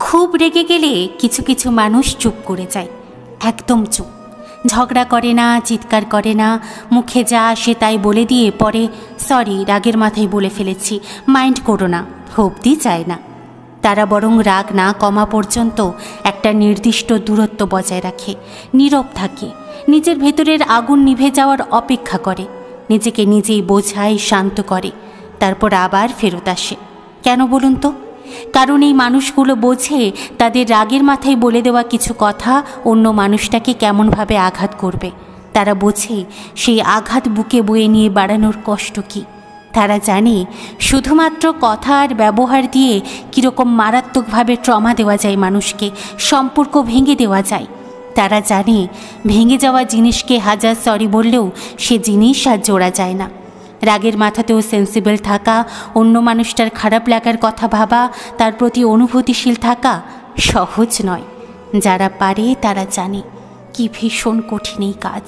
খুব রেগে গেলে কিছু কিছু মানুষ চুপ করে যায়, একদম চুপ। ঝগড়া করে না, চিৎকার করে না, মুখে যা আসে তাই বলে দিয়ে পরে সরি রাগের মাথায় বলে ফেলেছি, মাইন্ড করো না অবধি চায় না। তারা বরং রাগ না কমা পর্যন্ত একটা নির্দিষ্ট দূরত্ব বজায় রাখে, নীরব থাকে, নিজের ভেতরের আগুন নিভে যাওয়ার অপেক্ষা করে, নিজেকে নিজেই বোঝায়, শান্ত করে, তারপর আবার ফেরত আসে। কেন বলুন তো? কারণ এই মানুষগুলো বোঝে তাদের রাগের মাথায় বলে দেওয়া কিছু কথা অন্য মানুষটাকে কেমনভাবে আঘাত করবে। তারা বোঝে সেই আঘাত বুকে বয়ে নিয়ে বাড়ানোর কষ্ট কী। তারা জানে শুধুমাত্র কথা আর ব্যবহার দিয়ে কীরকম মারাত্মকভাবে ট্রমা দেওয়া যায় মানুষকে, সম্পর্ক ভেঙে দেওয়া যায়। তারা জানে ভেঙে যাওয়া জিনিসকে হাজার সরি বললেও সে জিনিস আর জোড়া যায় না। রাগের মাথাতেও সেন্সিবল থাকা, অন্য মানুষটার খারাপ লাগার কথা ভাবা, তার প্রতি অনুভূতিশীল থাকা সহজ নয়। যারা পারে তারা জানে কি ভীষণ কঠিন এই কাজ।